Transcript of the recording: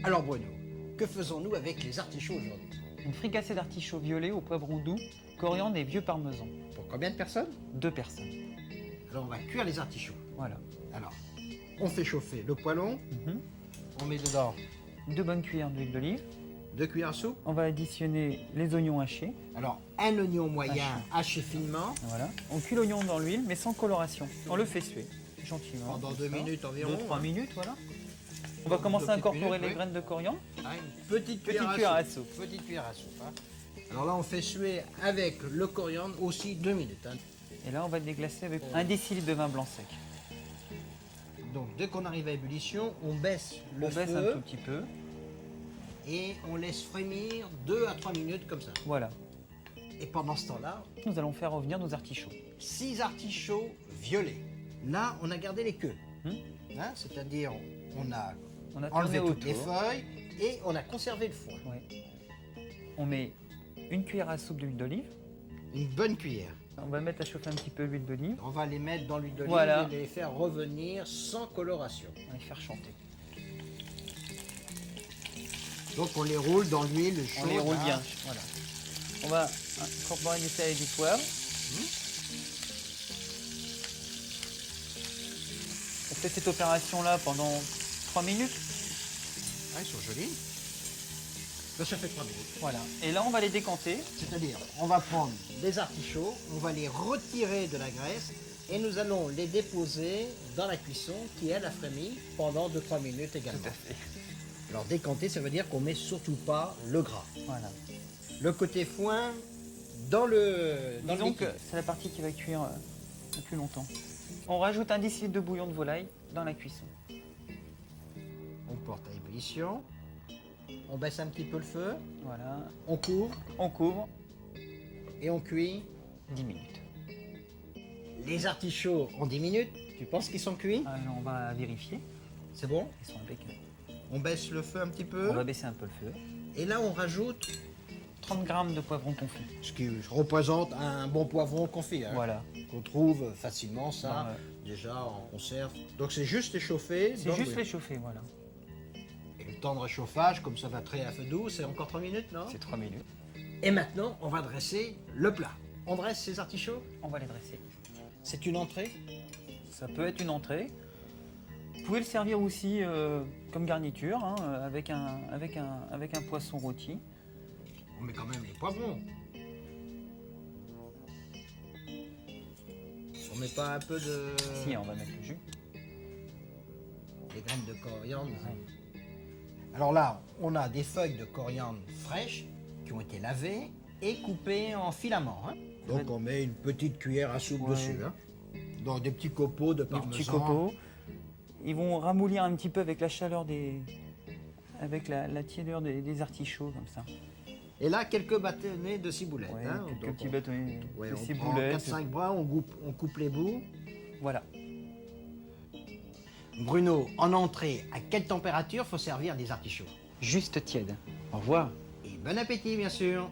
Alors Bruno, que faisons-nous avec les artichauts aujourd'hui? Une fricassée d'artichauts violets au poivron doux, coriandre et vieux parmesan. Pour combien de personnes? 2 personnes. Alors on va cuire les artichauts. Voilà. Alors, on fait chauffer le poêlon, on met dedans 2 bonnes cuillères d'huile d'olive. 2 cuillères à soupe. On va additionner les oignons hachés. Alors, un oignon moyen haché finement. Voilà. On cuit l'oignon dans l'huile, mais sans coloration. On le fait suer gentiment. Pendant 2 minutes environ. 2-3 minutes, voilà. On va commencer à incorporer les oui. graines de coriandre. Ah, une petite cuillère, à soupe. Petite cuillère à soupe. Hein. Alors là, on fait suer avec le coriandre aussi 2 minutes. Hein. Et là, on va déglacer avec 1 décilitre de vin blanc sec. Donc, dès qu'on arrive à ébullition, on baisse le On baisse feu un tout petit peu. et on laisse frémir 2 à 3 minutes comme ça. Voilà. Et pendant ce temps-là, Nous allons faire revenir nos artichauts. 6 artichauts violets. Là, on a gardé les queues. Hein, c'est-à-dire, on a enlevé tourné toutes les autour. feuilles et on a conservé le foin. Ouais. On met une cuillère à soupe d'huile d'olive. Une bonne cuillère. On va mettre à chauffer un petit peu l'huile d'olive. On va les mettre dans l'huile d'olive Voilà. et les faire revenir sans coloration. On va les faire chanter. Donc on les roule dans l'huile chaude. On les roule là. bien. Voilà. On va incorporer du sel et du poivre. On fait cette opération-là pendant 3 minutes. Ah, ils sont jolis. Ben, ça fait 3 minutes. Voilà. Et là, on va les décanter. C'est-à-dire, on va prendre des artichauts, on va les retirer de la graisse et nous allons les déposer dans la cuisson qui, elle, a frémi pendant 2-3 minutes également. Tout à fait. Alors décanter, ça veut dire qu'on met surtout pas le gras. Voilà. Le côté foin dans le Disons que liquide. c'est la partie qui va cuire le plus longtemps. On rajoute 1 décilitre de bouillon de volaille dans la cuisson. On porte à ébullition. On baisse un petit peu le feu. Voilà. On couvre On couvre et on cuit 10 minutes. les artichauts en 10 minutes. Tu penses qu'ils sont cuits? Alors, on va vérifier. C'est bon? Ils sont impeccable. On baisse le feu un petit peu. On va baisser un peu le feu. Et là, on rajoute 30 g de poivron confit. ce qui représente un bon poivron confit. Hein, Voilà. qu'on trouve facilement, ça, Ouais. déjà en conserve. Donc c'est juste échauffé. C'est dans juste le- les chauffer, voilà. Et le temps de réchauffage, comme ça va très à feu doux, c'est encore 3 minutes, non? C'est 3 minutes. Et maintenant, on va dresser le plat. On dresse ces artichauts. On va les dresser. C'est une entrée. Ça peut être une entrée. Vous pouvez le servir aussi comme garniture, hein, avec un poisson rôti. On met quand même les poivrons. On met pas un peu de... Si, on va mettre le jus. les graines de coriandre. Alors là, on a des feuilles de coriandre fraîches qui ont été lavées et coupées en filaments. Hein. Donc on met une petite cuillère à soupe Ouais. dessus. Hein. Dans des petits copeaux de Des parmesan. petits copeaux. Ils vont ramollir un petit peu avec la chaleur avec la tiédeur des artichauts, comme ça. Et là, quelques bâtonnets de ciboulette. Ouais, hein. quelques Donc, petits bâtonnets ouais, de on prend ciboulette. 4-5 bras, on coupe les bouts. Voilà. Bruno, en entrée, à quelle température faut servir des artichauts? Juste tiède. Au revoir. Et bon appétit, bien sûr.